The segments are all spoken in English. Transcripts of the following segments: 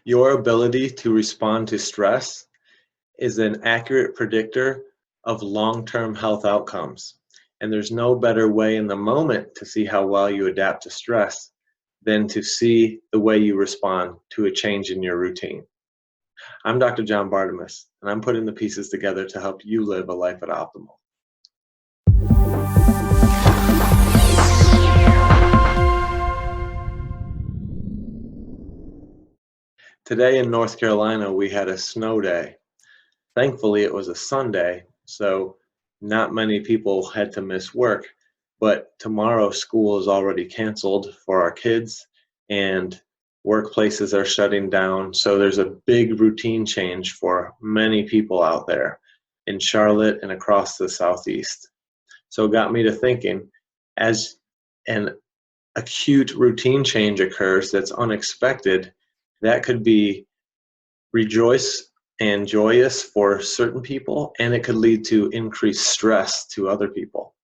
Your ability to respond to stress is an accurate predictor of long-term health outcomes. And there's no better way in the moment to see how well you adapt to stress than to see the way you respond to a change in your routine. I'm Dr. John Bartemus, and I'm putting the pieces together to help you live a life at optimal. Today in North Carolina, we had a snow day. Thankfully, it was a Sunday, so not many people had to miss work. But tomorrow, school is already canceled for our kids, and workplaces are shutting down. So there's a big routine change for many people out there in Charlotte and across the Southeast. So it got me to thinking, as an acute routine change occurs that's unexpected, that could be rejoice and joyous for certain people, and it could lead to increased stress to other people.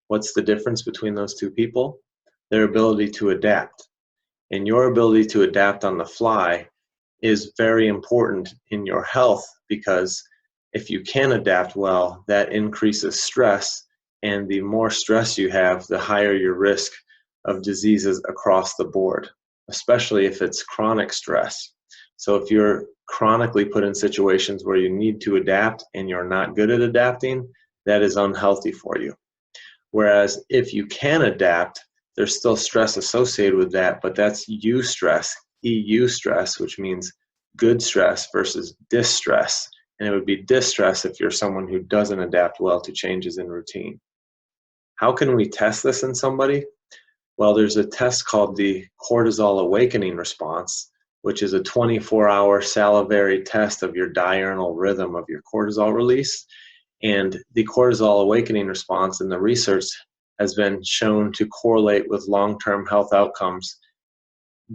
What's the difference between those two people? Their ability to adapt. And your ability to adapt on the fly is very important in your health, because if you can adapt well, that increases stress, and the more stress you have, the higher your risk of diseases across the board, especially if it's chronic stress. So if you're chronically put in situations where you need to adapt and you're not good at adapting, that is unhealthy for you. Whereas if you can adapt, there's still stress associated with that, but that's eustress, EU stress, which means good stress versus distress. And it would be distress if you're someone who doesn't adapt well to changes in routine. How can we test this in somebody? Well, there's a test called the cortisol awakening response, which is a 24-hour salivary test of your diurnal rhythm of your cortisol release. And the cortisol awakening response in the research has been shown to correlate with long-term health outcomes.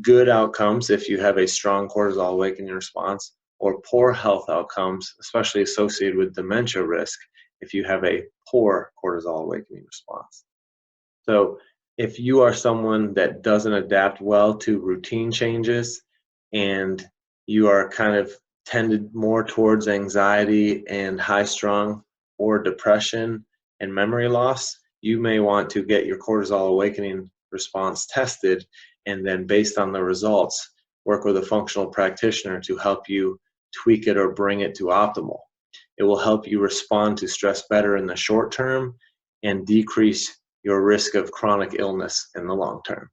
Good outcomes if you have a strong cortisol awakening response, or poor health outcomes, especially associated with dementia risk, if you have a poor cortisol awakening response. So if you are someone that doesn't adapt well to routine changes, and you are kind of tended more towards anxiety and high-strung or depression and memory loss, you may want to get your cortisol awakening response tested, and then based on the results, work with a functional practitioner to help you tweak it or bring it to optimal. It will help you respond to stress better in the short term and decrease your risk of chronic illness in the long term.